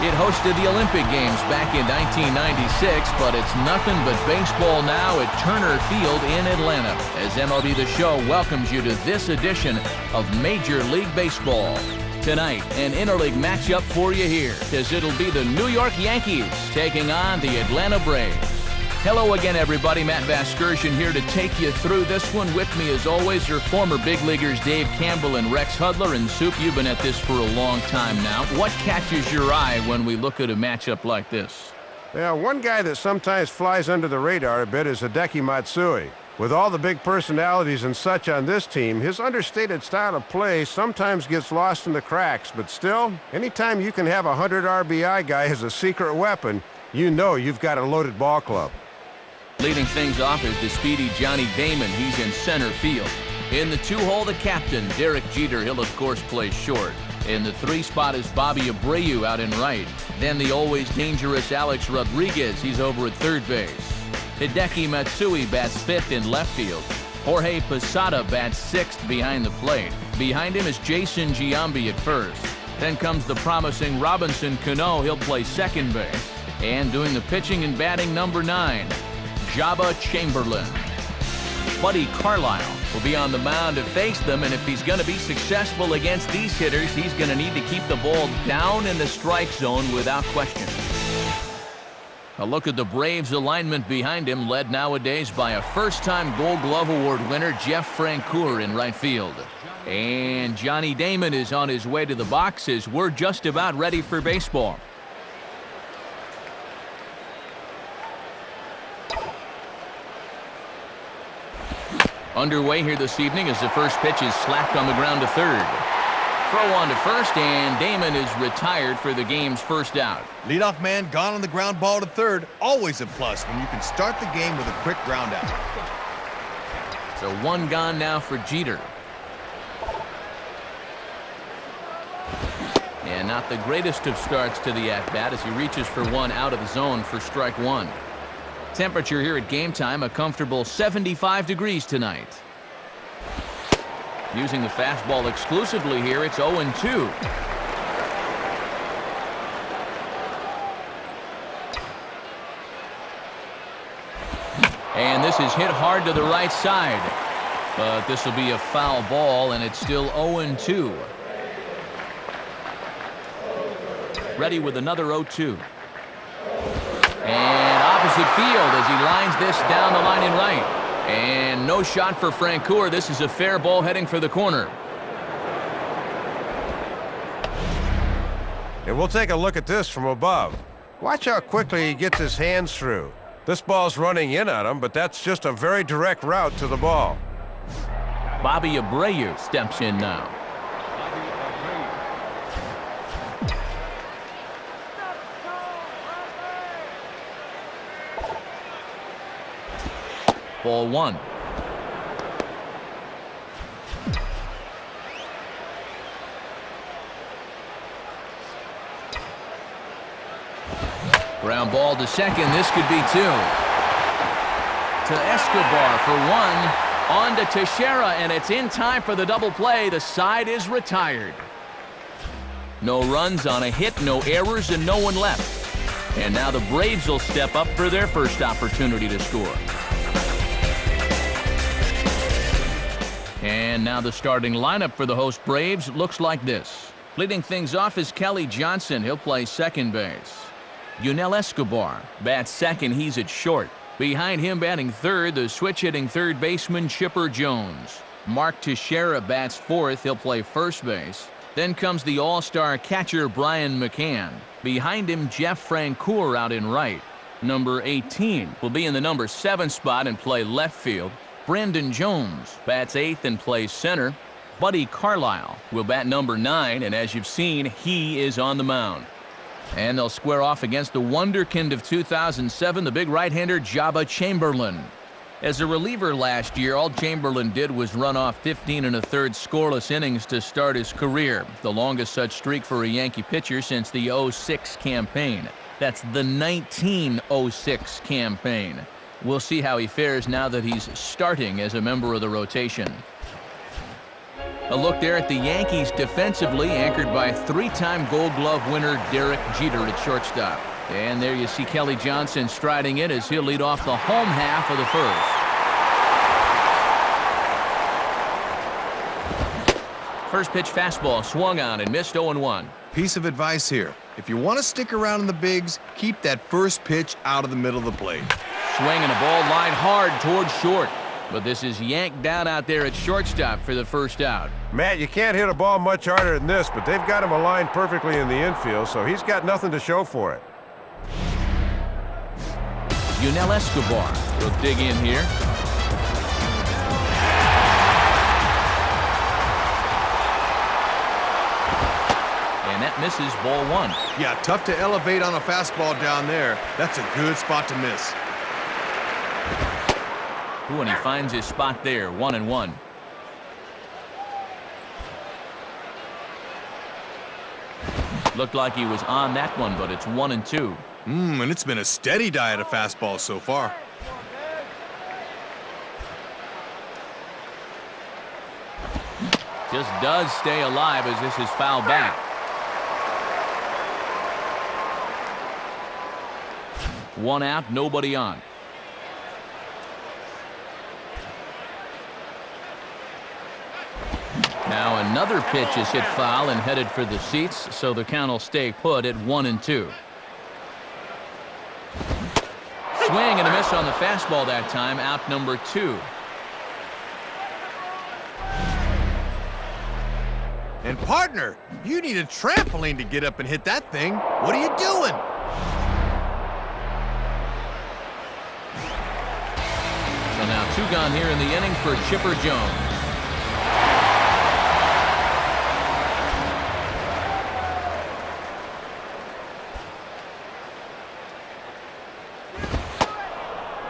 It hosted the Olympic Games back in 1996, but it's nothing but baseball now at Turner Field in Atlanta as MLB The Show welcomes you to this edition of Major League Baseball. Tonight, an interleague matchup for you here, as it'll be the New York Yankees taking on the Atlanta Braves. Hello again, everybody. Matt Vasgersian here to take you through this one. With me, as always, your former big leaguers Dave Campbell and Rex Hudler. And Soup, you've been at this for a long time now. What catches your eye when we look at a matchup like this? Yeah, one guy that sometimes flies under the radar a bit is Hideki Matsui. With all the big personalities and such on this team, his understated style of play sometimes gets lost in the cracks. But still, anytime you can have a 100 RBI guy as a secret weapon, you know you've got a loaded ball club. Leading things off is the speedy Johnny Damon. He's in center field. In the 2-hole, the captain, Derek Jeter. He'll, of course, play short. In the 3 spot is Bobby Abreu out in right. Then the always dangerous Alex Rodriguez. He's over at third base. Hideki Matsui bats 5th in left field. Jorge Posada bats 6th behind the plate. Behind him is Jason Giambi at first. Then comes the promising Robinson Cano. He'll play second base. And doing the pitching and batting, number 9. Jabba Chamberlain. Buddy Carlisle will be on the mound to face them, and if he's going to be successful against these hitters, he's going to need to keep the ball down in the strike zone without question. A look at the Braves alignment behind him, led nowadays by a first-time Gold Glove Award winner, Jeff Francoeur, in right field. And Johnny Damon is on his way to the boxes. We're just about ready for baseball. Underway here this evening as the first pitch is slapped on the ground to third. Throw on to first, and Damon is retired for the game's first out. Leadoff man gone on the ground ball to third. Always a plus when you can start the game with a quick ground out. So 1 gone now for Jeter. And not the greatest of starts to the at-bat as he reaches for 1 out of the zone for strike 1. Temperature here at game time, a comfortable 75 degrees tonight. Using the fastball exclusively here, it's 0-2. And this is hit hard to the right side. But this will be a foul ball, and it's still 0-2. Ready with another 0-2. And opposite field as he lines this down the line in right. And no shot for Francoeur. This is a fair ball heading for the corner. And we'll take a look at this from above. Watch how quickly he gets his hands through. This ball's running in on him, but that's just a very direct route to the ball. Bobby Abreu steps in now. Ball 1. Ground ball to second. This could be 2. To Escobar for 1. On to Teixeira, and it's in time for the double play. The side is retired. No runs on a hit, no errors, and no one left. And now the Braves will step up for their first opportunity to score. And now the starting lineup for the host Braves looks like this. Leading things off is Kelly Johnson. He'll play second base. Yunel Escobar bats second. He's at short. Behind him batting third, the switch-hitting third baseman Chipper Jones. Mark Teixeira bats fourth. He'll play first base. Then comes the all-star catcher Brian McCann. Behind him, Jeff Francoeur out in right. Number 18 will be in the number 7 spot and play left field. Brandon Jones bats 8th and plays center. Buddy Carlisle will bat number 9, and as you've seen, he is on the mound. And they'll square off against the wonderkind of 2007, the big right-hander Jabba Chamberlain. As a reliever last year, all Chamberlain did was run off 15 1/3 scoreless innings to start his career, the longest such streak for a Yankee pitcher since the 06 campaign. That's the 1906 campaign. We'll see how he fares now that he's starting as a member of the rotation. A look there at the Yankees defensively, anchored by three-time Gold Glove winner Derek Jeter at shortstop. And there you see Kelly Johnson striding in as he'll lead off the home half of the first. First pitch fastball swung on and missed 0-1. Piece of advice here. If you want to stick around in the bigs, keep that first pitch out of the middle of the plate. Swing and a ball lined hard towards short. But this is yanked down out there at shortstop for the first out. Matt, you can't hit a ball much harder than this, but they've got him aligned perfectly in the infield, so he's got nothing to show for it. Yunel Escobar will dig in here. And that misses ball one. Yeah, tough to elevate on a fastball down there. That's a good spot to miss. Ooh, and he finds his spot there, 1-1. Looked like he was on that one, but it's 1-2. And it's been a steady diet of fastballs so far. Just does stay alive as this is fouled back. One out, nobody on. Now another pitch is hit foul and headed for the seats, so the count will stay put at 1-2. Swing and a miss on the fastball that time, out number 2. And partner, you need a trampoline to get up and hit that thing. What are you doing? So now 2 gone here in the inning for Chipper Jones.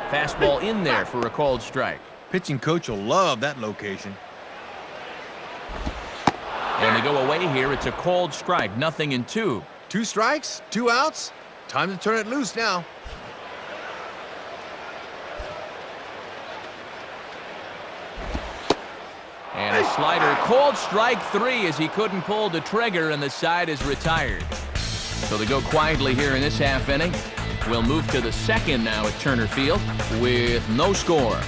Fastball in there for a called strike. Pitching coach will love that location. And they go away here. It's a called strike, 0-2. 2 strikes, 2 outs. Time to turn it loose now. And a slider, called strike 3 as he couldn't pull the trigger and the side is retired. So they go quietly here in this half inning. We'll move to the second now at Turner Field with no score.